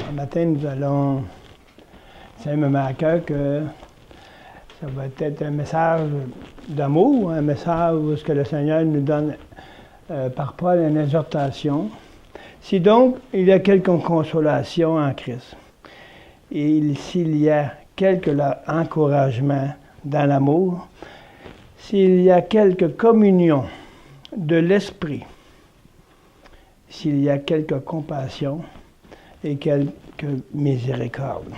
Ce matin, nous allons. Ça me met à cœur que ça va être un message d'amour, un message où ce que le Seigneur nous donne par Paul une exhortation. Si donc il y a quelque consolation en Christ, et s'il y a quelque encouragement dans l'amour, s'il y a quelque communion de l'esprit, s'il y a quelque compassion et quelque miséricorde.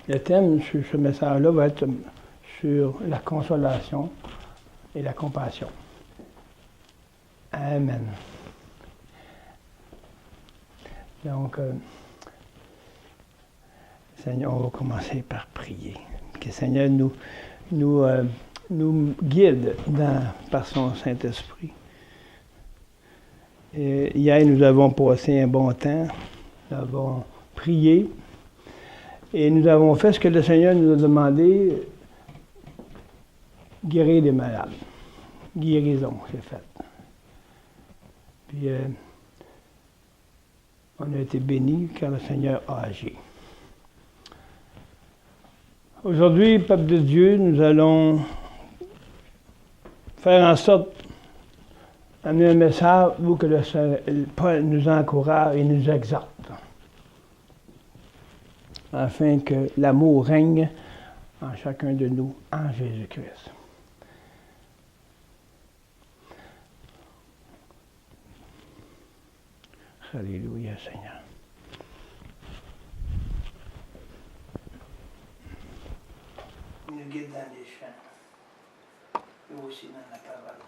Le thème sur ce message-là va être sur la consolation et la compassion. Amen. Donc, Seigneur, on va commencer par prier. Que le Seigneur nous guide par son Saint-Esprit. Et hier, nous avons passé un bon temps. Nous avons prié. Et nous avons fait ce que le Seigneur nous a demandé, guérir les malades. Guérison, c'est fait. Puis, on a été bénis car le Seigneur a agi. Aujourd'hui, peuple de Dieu, nous allons faire en sorte d'amener un message où que Paul nous encourage et nous exhorte, afin que l'amour règne en chacun de nous, en Jésus-Christ. Alléluia, Seigneur. Il nous guide dans les chants et aussi dans la parole.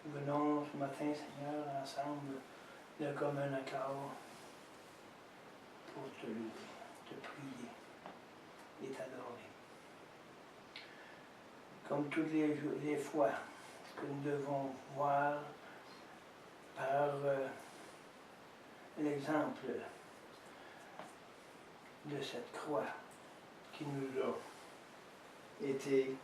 Nous venons ce matin, Seigneur, ensemble, de commun accord, pour te louer, te prier et t'adorer. Comme toutes les fois que nous devons voir par l'exemple de cette croix qui nous a été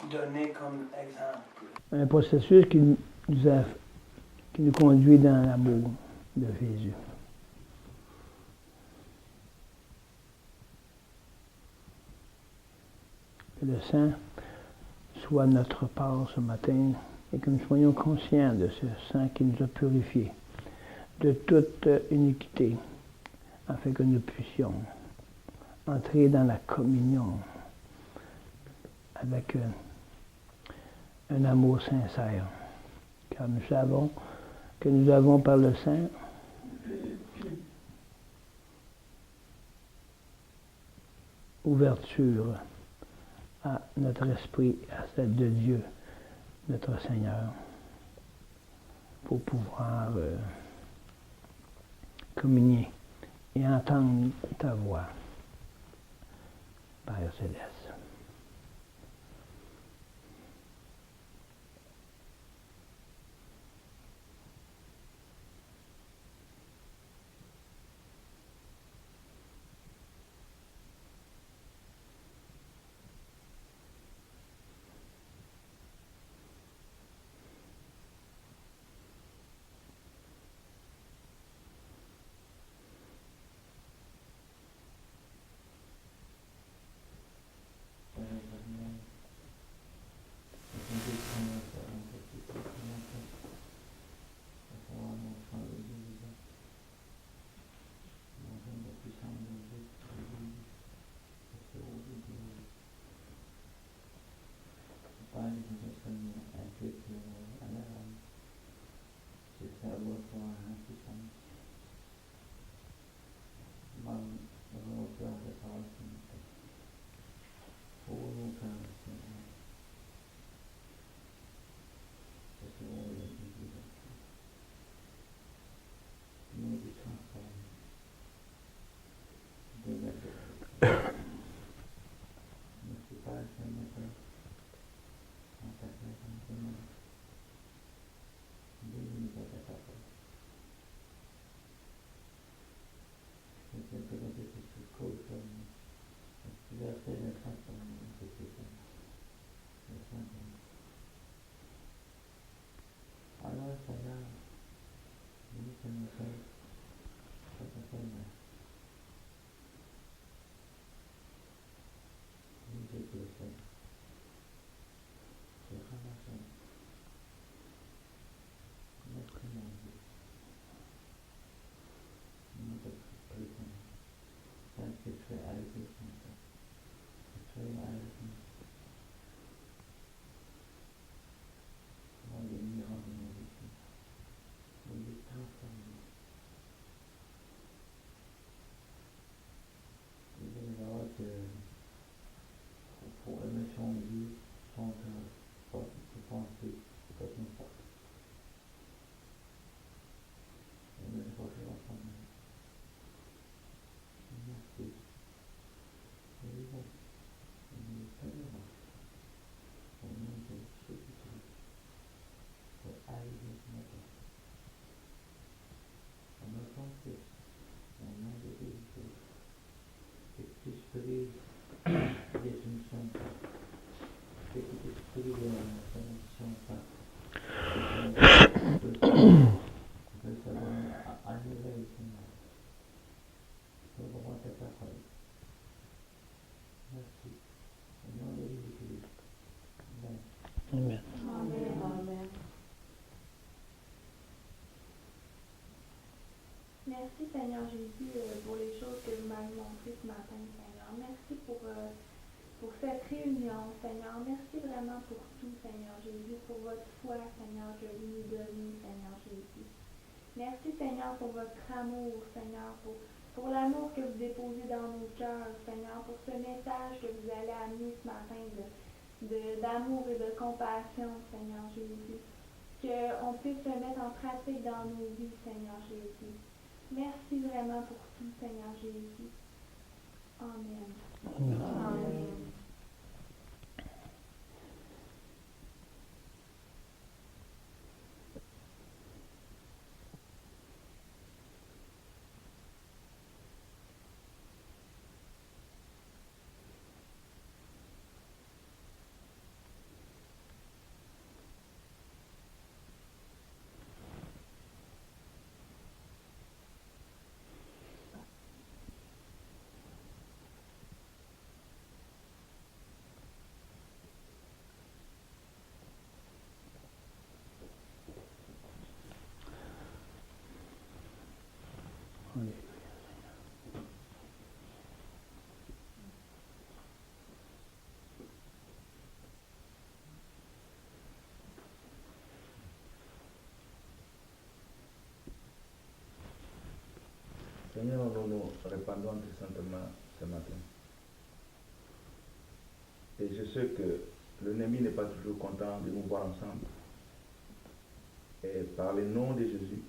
donnée comme exemple. Un processus qui nous conduit dans l'amour de Jésus. Que le sang soit notre part ce matin et que nous soyons conscients de ce sang qui nous a purifiés de toute iniquité, afin que nous puissions entrer dans la communion avec un amour sincère. Car nous savons que nous avons par le sang ouverture à notre esprit, à celle de Dieu, notre Seigneur, pour pouvoir communier et entendre ta voix, Père Céleste. des définitions. Petit esprit de formation, Amen. Amen. Merci Seigneur Jésus pour les choses que vous m'avez montrées ce matin, Seigneur. Merci pour cette réunion, Seigneur. Merci vraiment pour tout, Seigneur Jésus, pour votre foi, Seigneur, que vous nous donnez, Seigneur Jésus. Merci, Seigneur, pour votre amour, Seigneur, pour l'amour que vous déposez dans nos cœurs, Seigneur, pour ce message que vous allez amener ce matin d'amour et de compassion, Seigneur Jésus. Qu'on puisse se mettre en pratique dans nos vies, Seigneur Jésus. Merci vraiment pour tout, Seigneur Jésus. Amen. Amen. Seigneur, nous nous répandons très simplement ce matin. Et je sais que l'ennemi n'est pas toujours content de nous voir ensemble. Et par le nom de Jésus,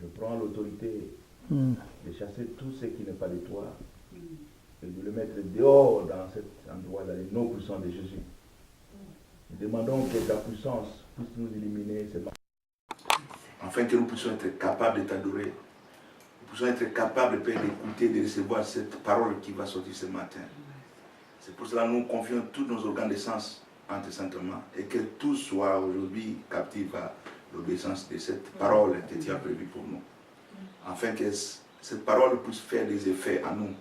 je prends l'autorité de chasser tout ce qui n'est pas de toi et de le mettre dehors dans cet endroit, dans les noms puissants de Jésus. Nous demandons que ta puissance puisse nous éliminer ces mal, afin que nous puissions être capables de t'adorer. Nous puissions être capables, Père, d'écouter, de recevoir cette parole qui va sortir ce matin. C'est pour cela que nous confions tous nos organes de sens entre saintement et que tout soit aujourd'hui captif à l'obéissance de cette parole que tu as prévue pour nous. Afin que cette parole puisse faire des effets à nous.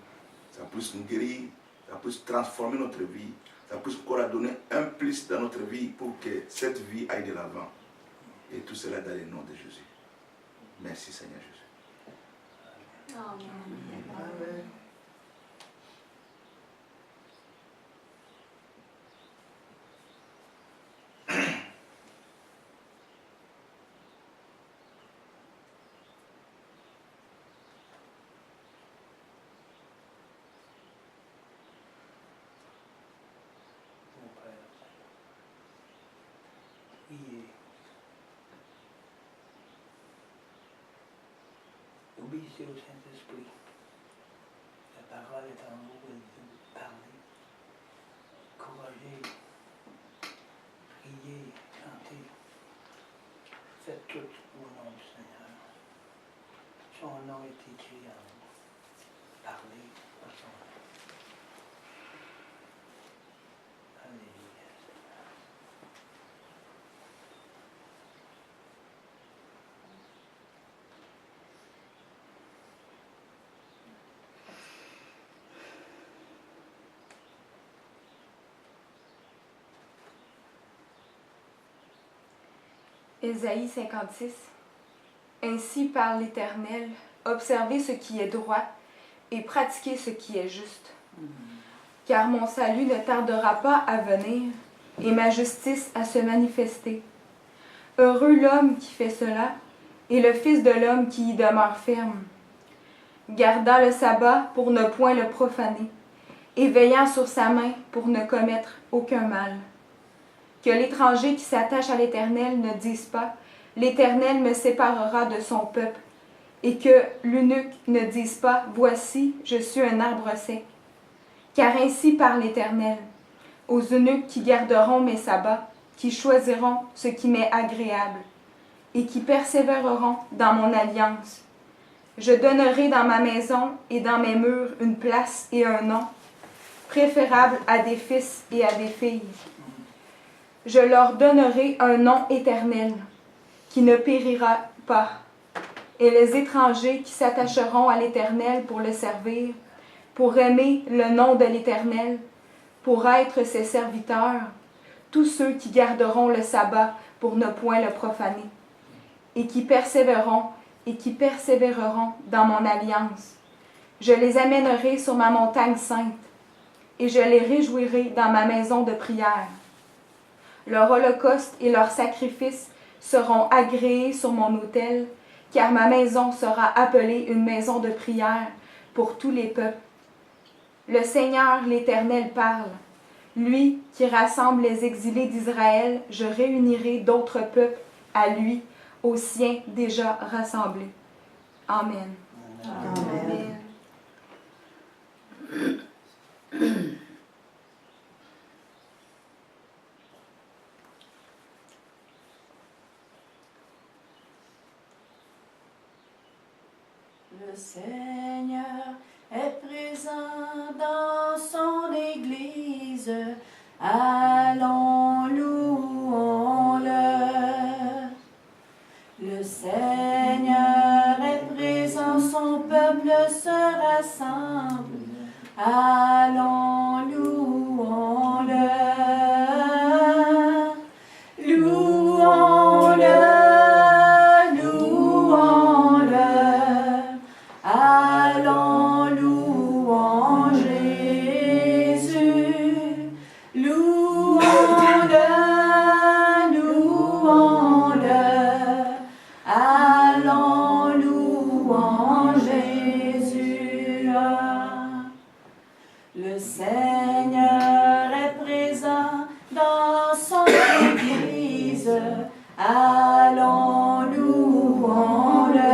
Ça puisse nous guérir, ça puisse transformer notre vie, ça puisse encore donner un plus dans notre vie pour que cette vie aille de l'avant. Et tout cela dans le nom de Jésus. Merci Seigneur Jésus. Amen. Amen. Priez. Obéissez au Saint-Esprit. La parole est en vous, elle veut parler. Encouragez, priez, chantez. Faites tout au nom du Seigneur. Son nom est écrit en vous. Parlez à son nom. Alléluia. Ésaïe 56. Ainsi parle l'Éternel, observez ce qui est droit et pratiquez ce qui est juste. Car mon salut ne tardera pas à venir et ma justice à se manifester. Heureux l'homme qui fait cela et le Fils de l'homme qui y demeure ferme, gardant le sabbat pour ne point le profaner et veillant sur sa main pour ne commettre aucun mal. Que l'étranger qui s'attache à l'Éternel ne dise pas « L'Éternel me séparera de son peuple », et que l'eunuque ne dise pas « Voici, je suis un arbre sec ». Car ainsi parle l'Éternel, aux eunuques qui garderont mes sabbats, qui choisiront ce qui m'est agréable, et qui persévéreront dans mon alliance. Je donnerai dans ma maison et dans mes murs une place et un nom, préférable à des fils et à des filles. Je leur donnerai un nom éternel, qui ne périra pas, et les étrangers qui s'attacheront à l'Éternel pour le servir, pour aimer le nom de l'Éternel, pour être ses serviteurs, tous ceux qui garderont le sabbat pour ne point le profaner, et qui persévéreront dans mon alliance. Je les amènerai sur ma montagne sainte, et je les réjouirai dans ma maison de prière. Leur holocauste et leurs sacrifices seront agréés sur mon autel, car ma maison sera appelée une maison de prière pour tous les peuples. Le Seigneur l'Éternel parle. Lui qui rassemble les exilés d'Israël, je réunirai d'autres peuples à lui, aux siens déjà rassemblés. Amen. Amen. Le Seigneur est présent dans son Église. Allons, louons-le. Le Seigneur est présent, son peuple se rassemble. Allons, louons-le. Louons-le, louons-le. Allons, louons Jésus. Louons-le, louons-le. Allons, louons Jésus. Le Seigneur est présent dans son Église. Allons, louons-le.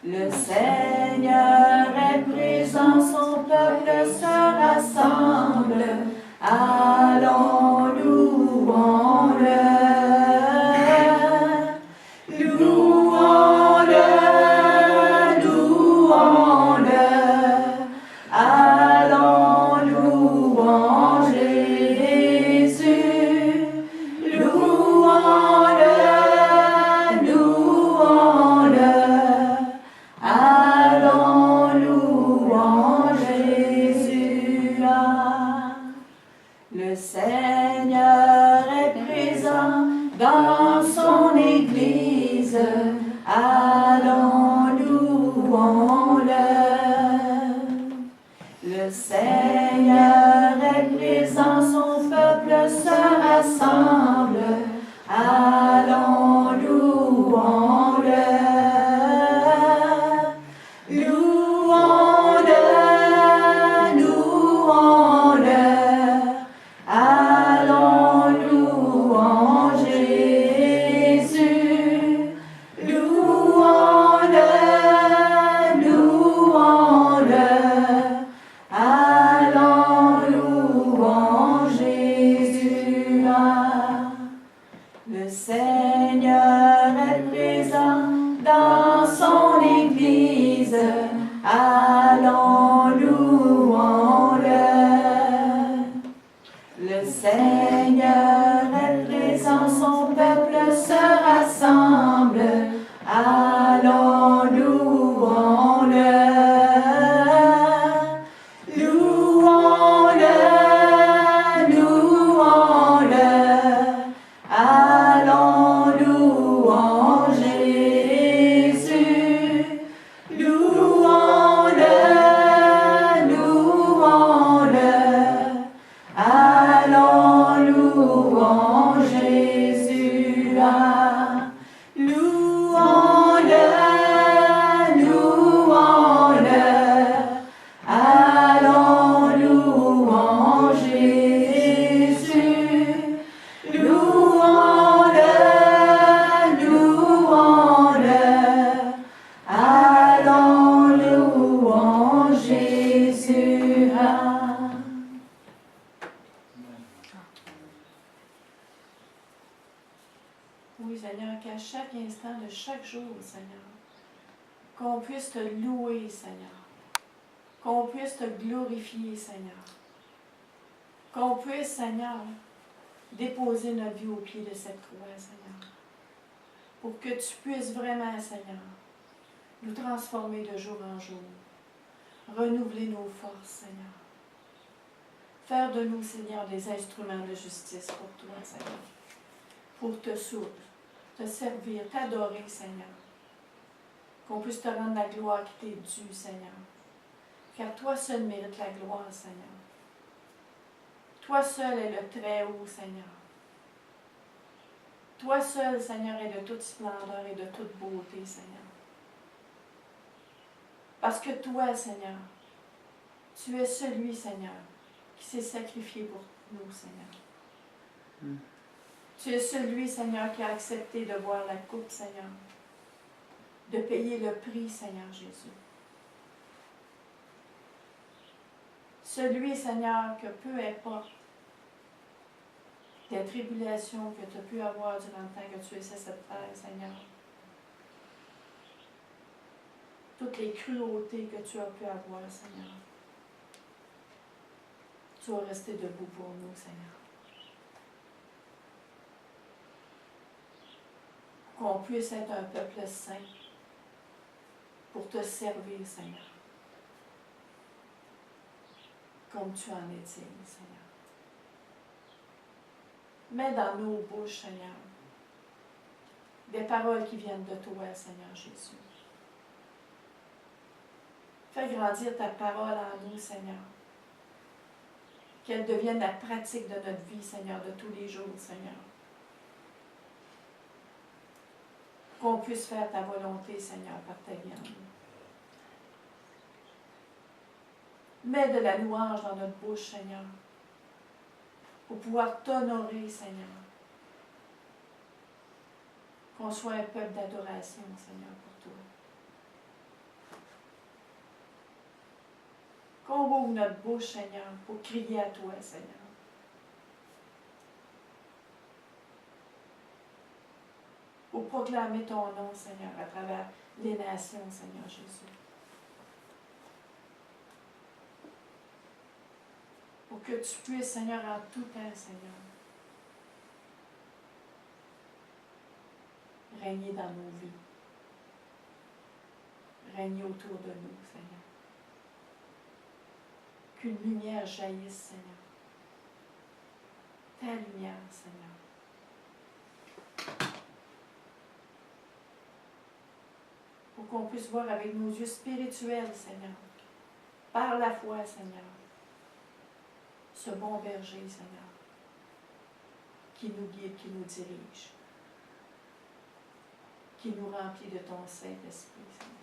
Le Seigneur est présent, son peuple se rassemble. Allons, louons-le. Louons-le, louons-le. Allons, louons Jésus. Louons-le, louons-le. Allons, louons Jésus. Le Seigneur est présent dans son Église. Allons, louons-le. Le Seigneur est présent, son peuple se rassemble. Allons, louons-le. Louons-le, louons-le. Allons, louons Jésus. Louons-le, louons-le. Allons, louons Jésus. Le Seigneur est présent dans son Église. Allons, louons-le. Le Seigneur est présent, son peuple se rassemble. Allons, louons-le. Louons-le, louons-le. Allons, louons Jésus. Louons-le, louons-le. Allons, louons Jésus. Louons-le, louons-le. Allons, louons Jésus. Louons-le, louons-le. Allons, louons Jésus. Oui, Seigneur, qu'à chaque instant de chaque jour, Seigneur, qu'on puisse te louer, Seigneur. Qu'on puisse te glorifier, Seigneur. Qu'on puisse, Seigneur, déposer notre vie au pied de cette croix, Seigneur. Pour que tu puisses vraiment, Seigneur, nous transformer de jour en jour. Renouveler nos forces, Seigneur. Faire de nous, Seigneur, des instruments de justice pour toi, Seigneur. Pour te soutenir, te servir, t'adorer, Seigneur. Qu'on puisse te rendre la gloire qui t'est due, Seigneur. Car toi seul mérites la gloire, Seigneur. Toi seul est le Très-Haut, Seigneur. Toi seul, Seigneur, est de toute splendeur et de toute beauté, Seigneur. Parce que toi, Seigneur, tu es celui, Seigneur, qui s'est sacrifié pour nous, Seigneur. Tu es celui, Seigneur, qui a accepté de boire la coupe, Seigneur, de payer le prix, Seigneur Jésus. Celui, Seigneur, que peu importe des tribulations que tu as pu avoir durant le temps que tu es sur cette terre, Seigneur, toutes les cruautés que tu as pu avoir, Seigneur, tu vas rester debout pour nous, Seigneur. Qu'on puisse être un peuple saint pour te servir, Seigneur. Comme tu en es digne, Seigneur. Mets dans nos bouches, Seigneur, des paroles qui viennent de toi, Seigneur Jésus. Fais grandir ta parole en nous, Seigneur. Qu'elle devienne la pratique de notre vie, Seigneur, de tous les jours, Seigneur. Qu'on puisse faire ta volonté, Seigneur, par ta vie en nous. Mets de la louange dans notre bouche, Seigneur, pour pouvoir t'honorer, Seigneur. Qu'on soit un peuple d'adoration, Seigneur, pour toi. Qu'on ouvre notre bouche, Seigneur, pour crier à toi, Seigneur. Pour proclamer ton nom, Seigneur, à travers les nations, Seigneur Jésus. Pour que tu puisses, Seigneur, en tout temps, Seigneur, régner dans nos vies. Régner autour de nous, Seigneur. Qu'une lumière jaillisse, Seigneur. Ta lumière, Seigneur. Pour qu'on puisse voir avec nos yeux spirituels, Seigneur, par la foi, Seigneur, ce bon berger, Seigneur, qui nous guide, qui nous dirige, qui nous remplit de ton Saint-Esprit, Seigneur.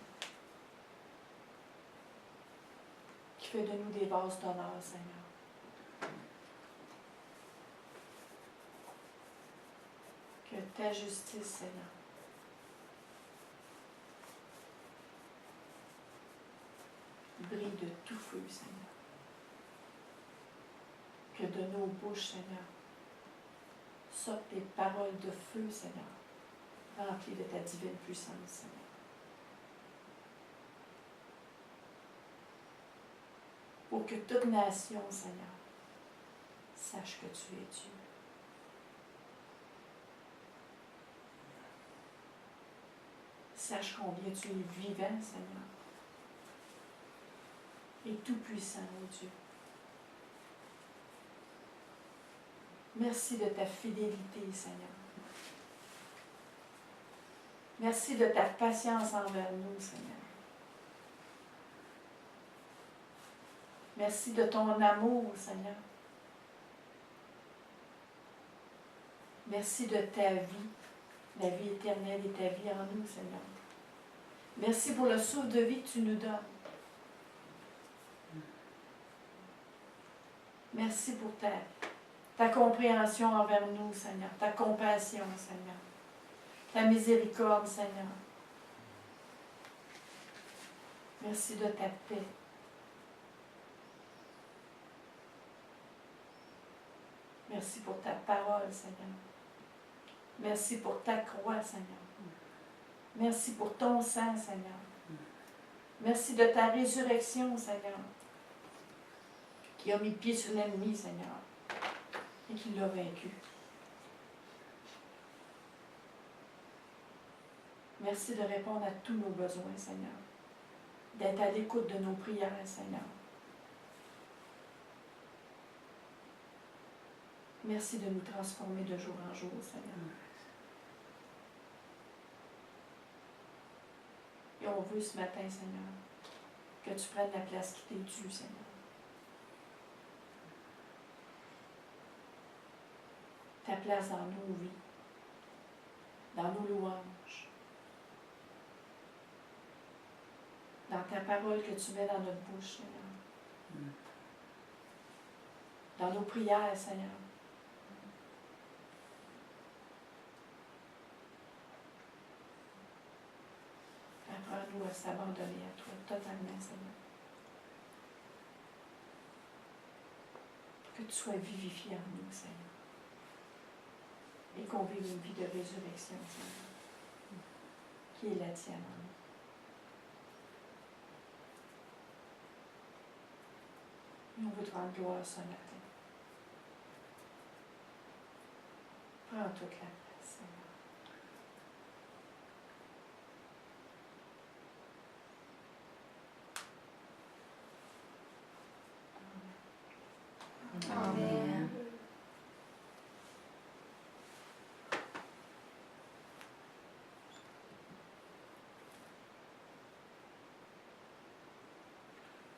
Qui fait de nous des vases d'honneur, Seigneur. Que ta justice, Seigneur, brille de tout feu, Seigneur. Que de nos bouches, Seigneur, sortent des paroles de feu, Seigneur, remplies de ta divine puissance, Seigneur. Pour que toute nation, Seigneur, sache que tu es Dieu. Sache combien tu es vivant, Seigneur, et tout-puissant, ô Dieu. Merci de ta fidélité, Seigneur. Merci de ta patience envers nous, Seigneur. Merci de ton amour, Seigneur. Merci de ta vie, la vie éternelle et ta vie en nous, Seigneur. Merci pour le souffle de vie que tu nous donnes. Merci pour ta compréhension envers nous, Seigneur, ta compassion, Seigneur, ta miséricorde, Seigneur. Merci de ta paix. Merci pour ta parole, Seigneur. Merci pour ta croix, Seigneur. Merci pour ton sang, Seigneur. Merci de ta résurrection, Seigneur, qui a mis pied sur l'ennemi, Seigneur, et qui l'a vaincu. Merci de répondre à tous nos besoins, Seigneur, d'être à l'écoute de nos prières, Seigneur. Merci de nous transformer de jour en jour, Seigneur. Et on veut ce matin, Seigneur, que tu prennes la place qui t'est due, Seigneur. Ta place dans nos vies, dans nos louanges, dans ta parole que tu mets dans notre bouche, Seigneur. Dans nos prières, Seigneur. Apprends-nous à s'abandonner à toi totalement, Seigneur. Que tu sois vivifié en nous, Seigneur. Et qu'on vive une vie de résurrection, Seigneur, qui est la tienne en nous. Et on veut te rendre gloire ce matin. Prends toute la place, Seigneur. Amen.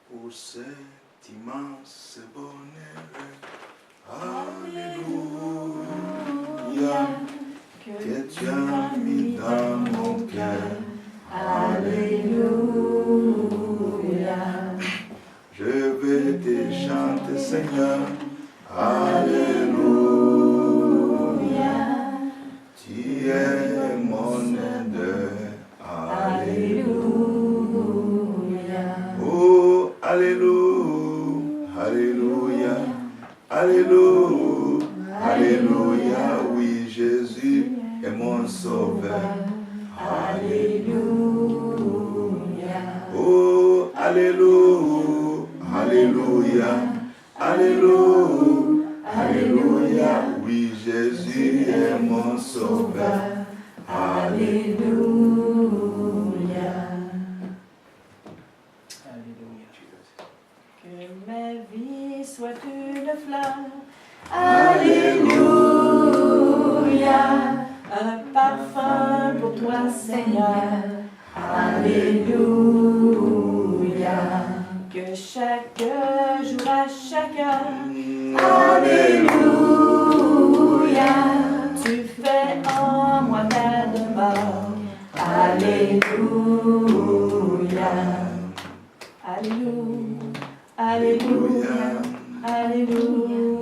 Pour cet immense bonheur, Alléluia, que tu as mis dans mon cœur, Alléluia. Je vais te chanter, Seigneur, Alléluia. Tu es mon aide, Alléluia. Oh, Alléluia, Alléluia, Alléluia, Alléluia. Oui, Jésus est mon sauveur, Alléluia. Oh, Alléluia, Alléluia, Alléluia, Alléluia. Oui, Jésus est mon sauveur, Alléluia. Que ma vie soit une fleur, Alléluia. un parfum pour toi, Seigneur, Alléluia. Que chaque jour à chaque heure, Alléluia. tu fais en moi ta demeure, Alléluia. Alléluia, Alléluia, Alléluia,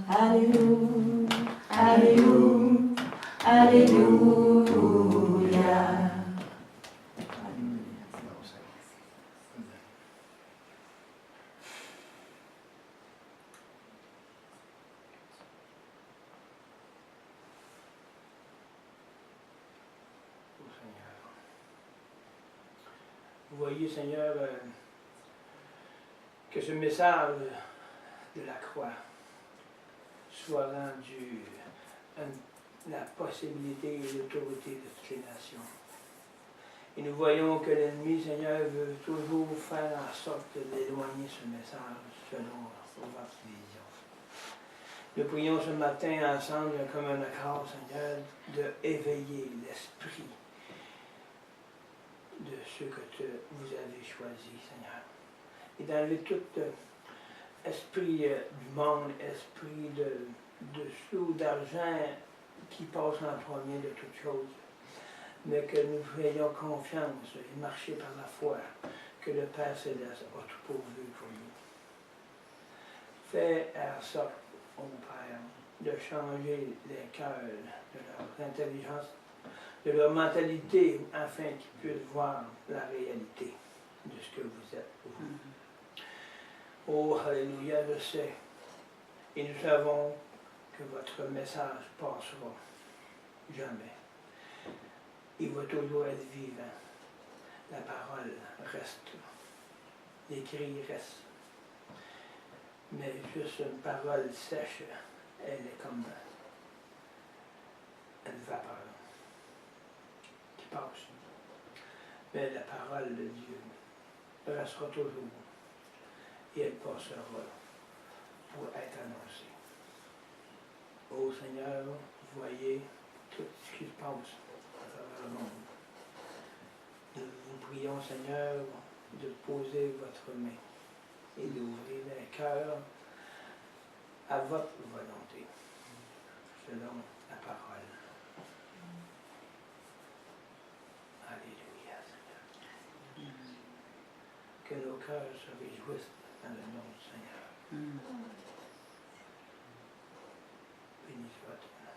Alléluia, Alléluia, Alléluia. Vous voyez, Seigneur, que ce message de la croix soit rendu la possibilité et l'autorité de toutes les nations. Et nous voyons que l'ennemi, Seigneur, veut toujours faire en sorte d'éloigner ce message selon votre vision. Nous prions ce matin ensemble comme un accord, Seigneur, d'éveiller l'esprit de ceux que vous avez choisis, Seigneur. Et d'enlever tout esprit du monde, esprit de sous, d'argent qui passe en premier de toutes choses. Mais que nous ayons confiance et marcher par la foi que le Père Céleste a tout pourvu pour nous. Fais en sorte, ô Père, de changer les cœurs, de leur intelligence, de leur mentalité, afin qu'ils puissent voir la réalité de ce que vous êtes, vous. Oh, Alléluia, je sais. Et nous savons que votre message passera jamais. Il va toujours être vivant. la parole reste, l'écrit reste. Mais juste une parole sèche, elle est comme une vapeur qui passe. Mais la parole de Dieu restera toujours et elle passera pour être annoncée. Ô Seigneur, voyez tout ce qui se passe à travers le monde. Nous vous prions, Seigneur, de poser votre main et d'ouvrir les cœurs à votre volonté, selon la parole. Alléluia, Seigneur. Que nos cœurs se réjouissent dans le nom du Seigneur. Béni soit ton nom.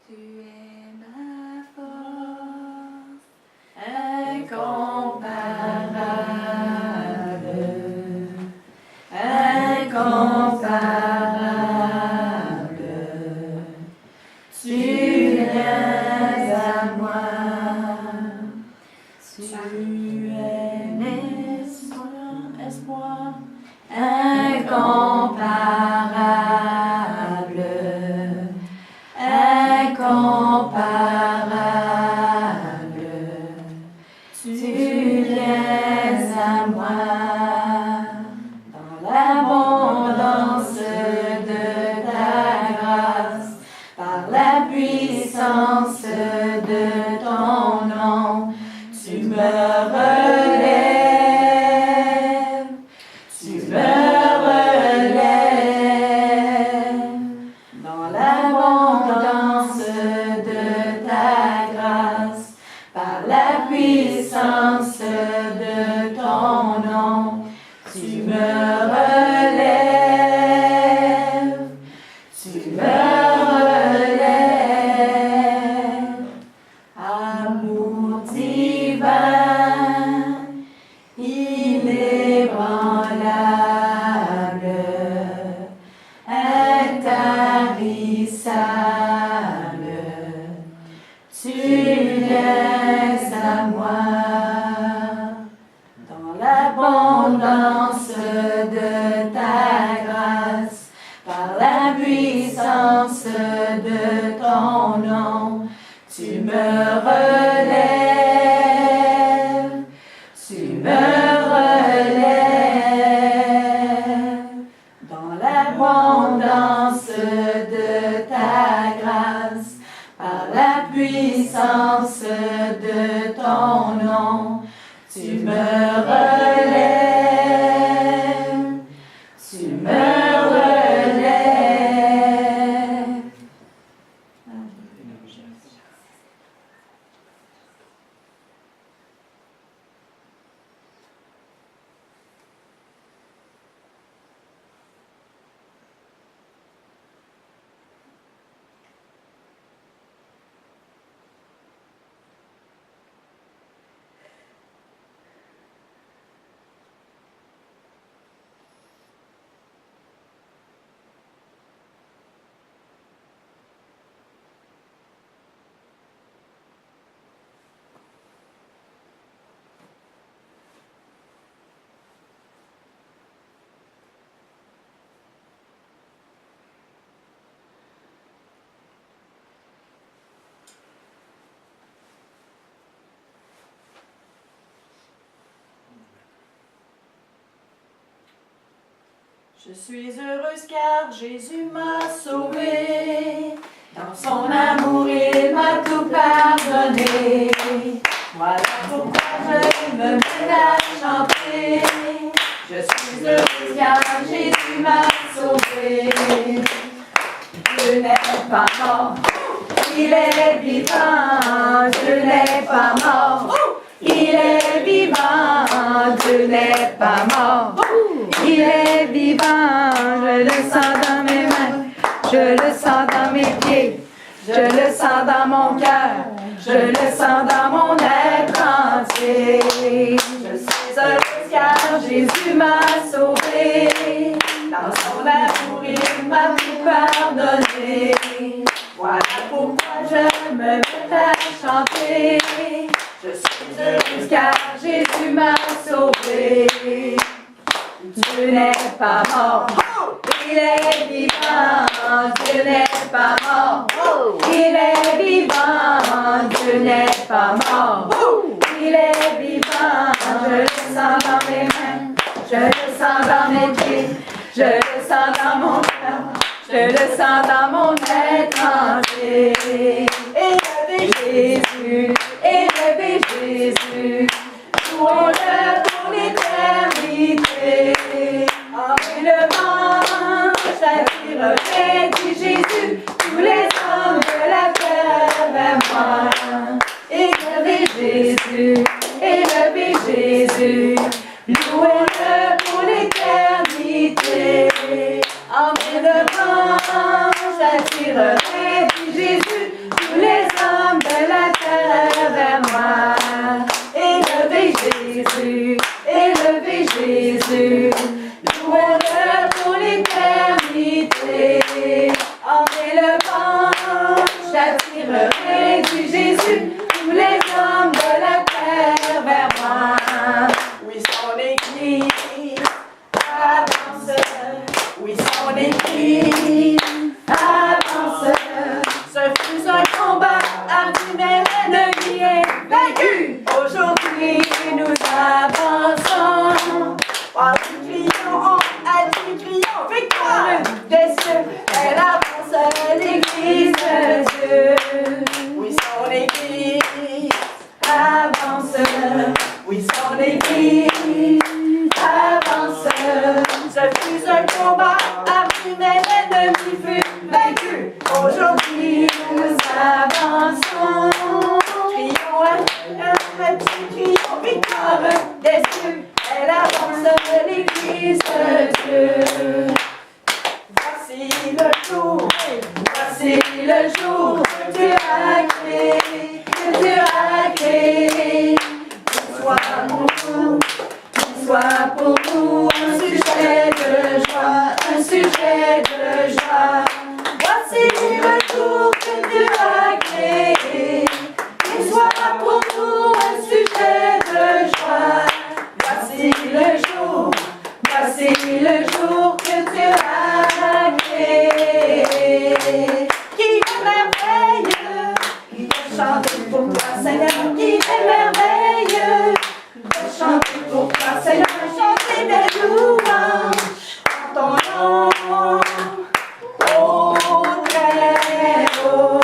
Tu es ma force incomparable, tu viens à moi, tu es espoir incomparable, tu viens à moi. L'abondance de ta grâce, par la puissance de ton nom, tu me relèves, dans l'abondance de ta grâce, par la puissance de ton nom. Tu me relèves, amour divin, inébranlable, intarissable, tu viens à moi. L'abondance de ta grâce, par la puissance de ton nom, tu me relèves, dans l'abondance de ta grâce, par la puissance de ton nom. Tu me relèves, Je suis heureuse car Jésus m'a sauvée. Dans son amour, il m'a tout pardonné. Voilà pourquoi je me mets à chanter. Je suis heureuse car Jésus m'a sauvée. Je n'ai pas mort, il est vivant. Je n'ai pas mort, il est vivant. Je n'ai pas mort. Il est vivant, je le sens dans mes mains, je le sens dans mes pieds, je le sens dans mon cœur, je le sens dans mon être entier. Je suis heureuse car Jésus m'a sauvée, dans son amour il m'a tout pardonné. Voilà pourquoi je me mette à chanter. Je suis heureuse car Jésus m'a sauvé. Dieu n'est pas mort, il est vivant. Dieu n'est pas mort, il est vivant. Dieu n'est pas mort, il est vivant. Je le sens dans mes mains, je le sens dans mes pieds, je le sens dans mon cœur, je le sens dans mon être entier. Élevez Jésus, élevez Jésus, louons-le pour l'éternité. En élevant, j'attirerai du Jésus tous les hommes de la terre vers moi. Élevez Jésus, élevez Jésus, louons-le pour l'éternité. En élevant, j'attirerai du Jésus tous les hommes de la terre vers moi. Élevez Jésus, élevez Jésus, louons-le pour l'éternité. En élevant, j'attirerai du Jésus tous les hommes de la terre vers moi. Oui, son église avance, oui, son église avance. Ce fut un combat ardu, mais l'ennemi est vaincu. Aujourd'hui, nous avançons. Par du client, à du client, victoire des cieux. Elle avance l'église de Dieu. Oui, son église avance. Oui, son église avance. Ce fut un combat ardu, mais l'ennemi fut vaincu. Aujourd'hui, nous avançons. Crions, victoire des cieux. Elle avance l'église de Dieu. Voici le jour que Dieu a créé, que Dieu a créé. Qu'il soit pour nous un sujet de joie, un sujet de joie. Voici le jour que Dieu a créé, qu'il soit pour nous un sujet de joie. Voici le jour que Dieu a créé. Qui est merveilleux de chanter pour toi, Seigneur. Qui est merveilleux de chanter pour toi, Seigneur. Chanter des louanges en ton nom, oh très haut.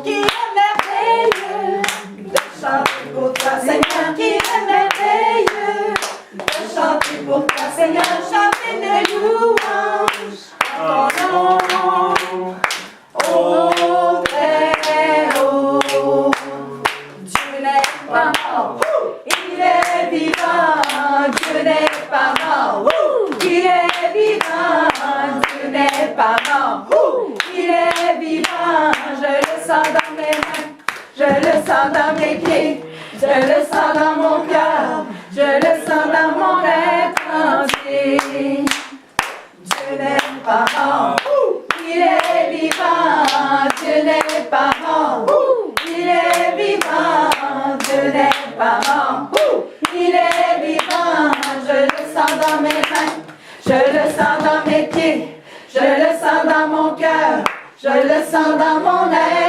Qui est merveilleux de chanter pour toi, Seigneur. Qui est merveilleux de chanter pour toi, Seigneur. Chanter des louanges en ton nom, oh très haut. Dieu n'est pas mort, il est vivant. Dieu n'est pas mort, il est vivant. Dieu n'est pas mort, il est vivant. Je le sens dans mes mains, je le sens dans mes pieds, je le sens dans mon cœur, je le sens dans mon être entier. Dieu n'est pas mort, il est vivant. Dieu n'est pas mort, il est vivant. Dieu n'est pas mort, il est vivant. Je le sens dans mes mains, je le sens dans mes pieds, je le sens dans mon cœur, je le sens dans mon être.